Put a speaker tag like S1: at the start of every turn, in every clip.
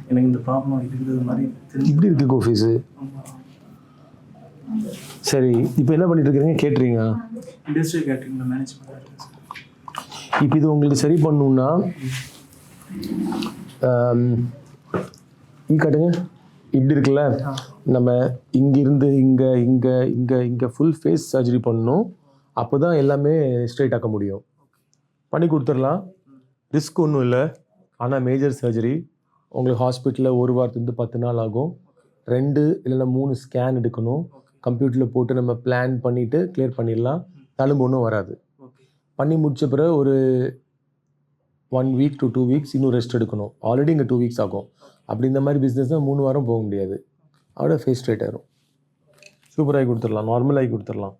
S1: எனக்கு இந்த ப்ராப்ளம் இருக்கிறது மாதிரி
S2: இப்படி இருக்கு கோஃபீஸு. சரி, இப்போ என்ன பண்ணிட்டு இருக்கிறீங்க? கேட்டுறீங்க.
S1: இண்டஸ்ட்ரியல் கேட்டரிங்கில் மேனேஜ்மெண்ட் இருக்குது சார்.
S2: இப்போ இது உங்களுக்கு சரி பண்ணணும்னா காட்டுங்க. இப்படி இருக்குல்ல, நம்ம இங்கிருந்து இங்கே இங்கே இங்கே இங்கே ஃபுல் ஃபேஸ் சர்ஜரி பண்ணணும். அப்போ தான் எல்லாமே ஸ்ட்ரைட் ஆக்க முடியும். பண்ணி கொடுத்துடலாம், ரிஸ்க் ஒன்றும் இல்லை. ஆனால் மேஜர் சர்ஜரி உங்களுக்கு ஹாஸ்பிட்டலில் 1 வாரத்துலேருந்து 10 நாள் ஆகும். 2 இல்லைன்னா 3 ஸ்கேன் எடுக்கணும். கம்ப்யூட்டரில் போட்டு நம்ம பிளான் பண்ணிவிட்டு கிளியர் பண்ணிடலாம். தழும்பு ஒன்றும் வராது. பண்ணி முடிச்ச பிறகு ஒரு 1 வீக் to 2 வீக்ஸ் இன்னும் ரெஸ்ட் எடுக்கணும். ஆல்ரெடி இங்கே 2 வீக்ஸ் ஆகும். அப்படி இந்த மாதிரி பிஸ்னஸ்னால் 3 வாரம் போக முடியாது. அதோட ஃபேஸ் ஸ்ட்ரைட் ஆயிரும். சூப்பராகி கொடுத்துடலாம், நார்மலாகி கொடுத்துடலாம்.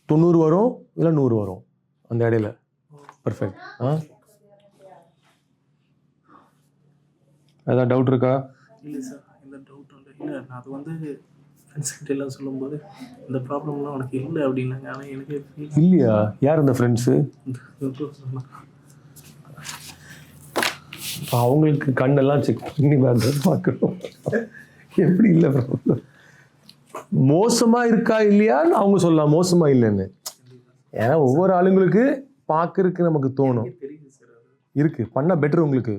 S2: 90 வரும் இல்லை 100 வரும் அந்த இடையில. பர்ஃபெக்ட். ஏதாவது டவுட் இருக்கா?
S1: இல்லை சார், எந்த டவுட்டும் இல்லை. இல்லை, நான் அது வந்து ஃப்ரெண்ட்ஸ்கிட்ட எல்லாம் சொல்லும்போது இந்த ப்ராப்ளம்லாம் உனக்கு இல்லை அப்படின்னாங்க. ஆனால் எனக்கு
S2: இல்லையா? யார் அந்த ஃப்ரெண்ட்ஸு? இப்போ அவங்களுக்கு கண்ணெல்லாம் செக் பண்ணி பார்க்கணும். எப்படி இல்லை ப்ராப்ளம் மோசமாக இருக்கா இல்லையான்னு அவங்க சொல்லலாம், மோசமாக இல்லைன்னு. ஏன்னா ஒவ்வொரு ஆளுங்களுக்கு பார்க்கறதுக்கு நமக்கு தோணும். இருக்குது பண்ணால் பெட்டர். உங்களுக்கு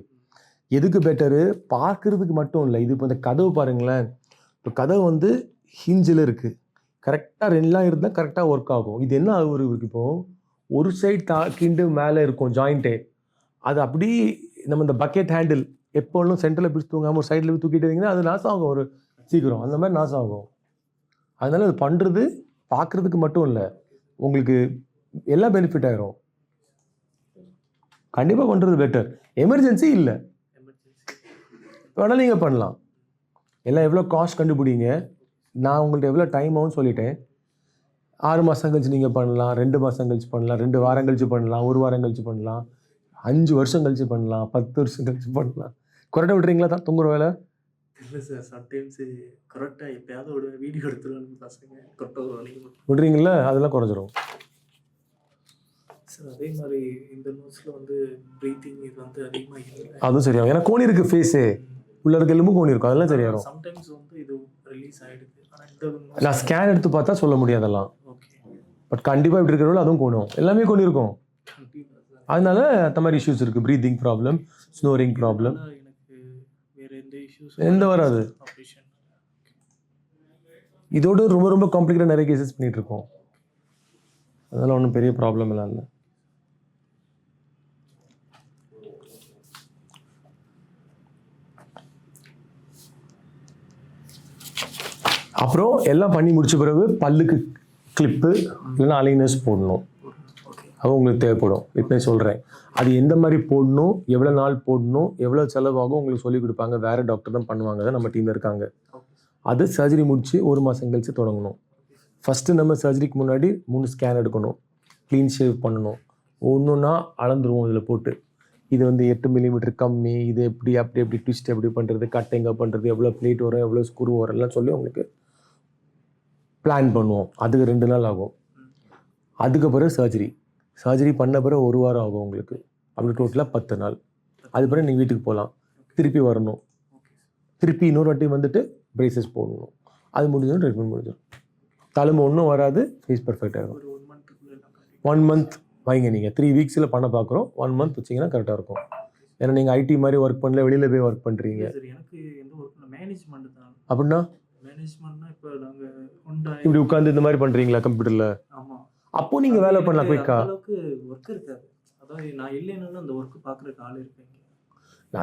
S2: எதுக்கு பெட்டரு? பார்க்குறதுக்கு மட்டும் இல்லை. இது இப்போ இந்த கதவு பாருங்களேன். இப்போ கதவு வந்து ஹிஞ்சில் இருக்குது. கரெக்டாக 2லாம் இருந்தால் கரெக்டாக ஒர்க் ஆகும். இது என்ன இருக்கு? இப்போது ஒரு சைட் தாக்கிண்டு மேலே இருக்கும் ஜாயிண்ட்டே. அது அப்படி நம்ம இந்த பக்கெட் ஹேண்டில் எப்போதும் சென்டரில் பிடிச்சி தூங்காமல் ஒரு சைடில் தூக்கிட்டு இருந்தீங்கன்னா அது நாசம் ஆகும். ஒரு சீக்கிரம் அந்த மாதிரி நாசம் ஆகும். அதனால் அது பண்ணுறது பார்க்குறதுக்கு மட்டும் இல்லை, உங்களுக்கு எல்லாம் பெனிஃபிட் ஆகிரும். கண்டிப்பாக பண்ணுறது பெட்டர். எமர்ஜென்சி இல்லை, வேணாலும் நீங்கள் பண்ணலாம். எல்லாம் எவ்வளோ காஸ்ட் கண்டுபிடிங்க. நான் உங்கள்கிட்ட எவ்வளோ டைம் ஆகும்னு சொல்லிட்டேன். 6 மாதம் கழிச்சு நீங்கள் பண்ணலாம், 2 மாதம் கழிச்சு பண்ணலாம், 2 வாரம் கழிச்சு பண்ணலாம், 1 வாரம் கழிச்சு பண்ணலாம், 5 வருஷம் கழிச்சு பண்ணலாம், 10 வருஷம் கழிச்சு பண்ணலாம். கொரட்டை விட்றீங்களா தான் தூங்குற வேலை?
S1: இல்லை சார், சம்டைம்ஸ் கரெக்டாக எப்போயாவது ஒரு வீடியோ எடுத்துருவாங்க பசங்க, கொட்டை
S2: விட்றீங்களா? அதெல்லாம் குறைஞ்சிரும்
S1: சார். அதே மாதிரி இந்த நோட்ஸில் வந்து ப்ரீத்திங் இது வந்து அதிகமாக இல்லை.
S2: அதுவும் சரியாகும். ஏன்னா கோணி இருக்குது, ஃபேஸு உள்ள இருக்க எலும்பு கோணி இருக்கும், அதெல்லாம் சரியாகும்.
S1: சம்டைம்ஸ் வந்து இது ரிலீஸ் ஆகிடுது. ஆனால் இந்த
S2: நான் ஸ்கேன் எடுத்து பார்த்தா சொல்ல முடியாதெல்லாம்.
S1: ஓகே,
S2: பட் கண்டிப்பாக இப்படி இருக்கிறவங்க அதுவும் கோணும், எல்லாமே கோணி இருக்கும். அதனால அந்த மாதிரி இஷ்யூஸ் இருக்குது. ப்ரீத்திங் ப்ராப்ளம், ஸ்னோரிங் ப்ராப்ளம்,
S1: எனக்கு வேறு எந்த இஷ்யூஸ்
S2: எந்த வராது. இதோடு ரொம்ப ரொம்ப காம்ப்ளிகேட்டாக நிறைய கேசஸ் பண்ணிகிட்டு இருக்கோம். அதெல்லாம் ஒன்றும் பெரிய ப்ராப்ளம் எல்லாம் இல்லை. அப்புறம் எல்லாம் பண்ணி முடிச்ச பிறகு பல்லுக்கு கிளிப்பு இல்லைன்னா அலைனர்ஸ் போடணும். அது உங்களுக்கு தேவைப்படும். இப்போ சொல்கிறேன் அது எந்த மாதிரி போடணும், எவ்வளோ நாள் போடணும், எவ்வளோ செலவாகும் உங்களுக்கு சொல்லிக் கொடுப்பாங்க. வேறு டாக்டர் தான் பண்ணுவாங்க, தான் நம்ம டீமில் இருக்காங்க. அது சர்ஜரி முடித்து 1 மாதம் கழிச்சு தொடங்கணும். ஃபஸ்ட்டு நம்ம சர்ஜரிக்கு முன்னாடி 3 ஸ்கேன் எடுக்கணும், க்ளீன் ஷேவ் பண்ணணும். ஒன்றுன்னா அளந்துருவோம் இதில் போட்டு. இது வந்து 8 மில்லிமீட்டர் கம்மி, இது எப்படி அப்படி எப்படி ட்விஸ்ட் எப்படி பண்ணுறது, கட் எங்கே பண்ணுறது, எவ்வளோ பிளேட் வரும், எவ்வளோ ஸ்க்ரூ வரும் எல்லாம் சொல்லி உங்களுக்கு பிளான் பண்ணுவோம். அதுக்கு 2 நாள் ஆகும். அதுக்கு பிறகு சர்ஜரி பண்ண பிறகு 1 வாரம் ஆகும் உங்களுக்கு. அப்படி டோட்டலாக 10 நாள். அது பிறகு நீங்கள் வீட்டுக்கு போகலாம். திருப்பி வரணும், திருப்பி இன்னொரு வாட்டி வந்துட்டு பிரேசஸ் போடணும். அது முடிஞ்சதும் ட்ரீட்மெண்ட் முடிஞ்சிடும். தழும்பு ஒன்றும் வராது, ஃபேஸ் பர்ஃபெக்ட் ஆகும். 1 மந்த் வைங்க. நீங்கள் 3 வீக்ஸில் பண்ண பார்க்குறோம். 1 மந்த் வச்சிங்கன்னா கரெக்டாக இருக்கும். ஏன்னா நீங்கள் ஐடி மாதிரி ஒர்க் பண்ணல, வெளியில் போய் ஒர்க் பண்ணுறீங்க.
S1: எனக்கு எந்த ஒர்க் மேனேஜ்மெண்ட் தான்.
S2: அப்படின்னா
S1: மேனேஜ்மெண்ட்னா இப்போ நாங்கள்
S2: இப்படி உட்காந்து இந்த மாதிரி பண்ணுறீங்களா கம்ப்யூட்டரில்?
S1: ஆமாம்.
S2: அப்போ நீங்கள் வேலை பண்ணலாம் குயிக்கா.
S1: அளவுக்கு ஒர்க் இருக்காது. அதாவது நான் இல்லைனாலும் அந்த ஒர்க்கு பார்க்குறதுக்கு ஆள் இருப்பீங்க.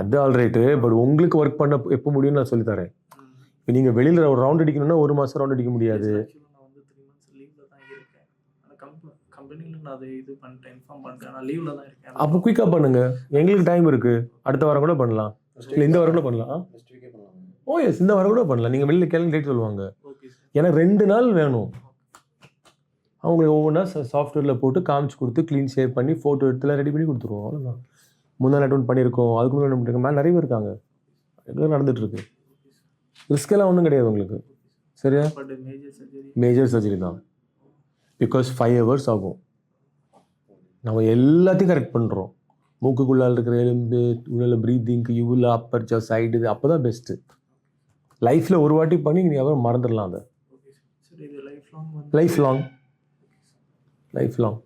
S2: அது ஆல்ரைட்டு. பட் உங்களுக்கு ஒர்க் பண்ண எப்போ முடியும்னு நான் சொல்லித்தரேன். இப்போ நீங்கள் வெளியில் ஒரு ரவுண்ட் அடிக்கணும்னா 1 மாதம் ரவுண்ட் அடிக்க முடியாது.
S1: நான் வந்து 3 months லீவில் தான் இருக்கேன். ஆனால் கம்பெனியில் நான் அதை இது பண்ணிட்டேன், இன்ஃபார்ம் பண்ணிட்டேன். நான் லீவில் தான் இருக்கேன்.
S2: அப்போ குயிக்காக பண்ணுங்கள். எங்களுக்கு டைம் இருக்குது. அடுத்த வாரம் கூட பண்ணலாம், இல்லை இந்த வாரம் கூட பண்ணலாம். ஓ எஸ், இந்த வாரம் கூட பண்ணலாம். நீங்கள் வெளியில் கேளுங்க, டேட் சொல்லுவாங்க. ஏன்னா 2 நாள் வேணும். அவங்களுக்கு ஒவ்வொன்றா சாஃப்ட்வேரில் போட்டு காமிச்சு கொடுத்து க்ளீன் ஷேவ் பண்ணி ஃபோட்டோ எடுத்துலாம் ரெடி பண்ணி கொடுத்துருவோம். அவ்வளோதான். முன்னாள் அட்டெண்ட் பண்ணியிருக்கோம், அதுக்கு முன்னாடி பண்ணியிருக்கோம். மேலே நிறைய பேர் இருக்காங்க, எல்லாம் நடந்துகிட்ருக்கு. ரிஸ்கெல்லாம் ஒன்றும் கிடையாது உங்களுக்கு. சரியா? மேஜர் சர்ஜரி தான். பிகாஸ் 5 hours ஆகும். நம்ம எல்லாத்தையும் கரெக்ட் பண்ணுறோம். மூக்குக்குள்ளால் இருக்கிற எலும்பு உள்ள ப்ரீத்திங்க்கு யூவில் அப்பர் ஜா சைடு இது அப்போ தான் பெஸ்ட்டு. லைஃப்பில் ஒரு வாட்டி பண்ணி நீ அப்புறம் மறந்துடலாம் அதை.
S1: Okay sir. சார் இது லைஃப் லாங்
S2: லைஃப் லாங்.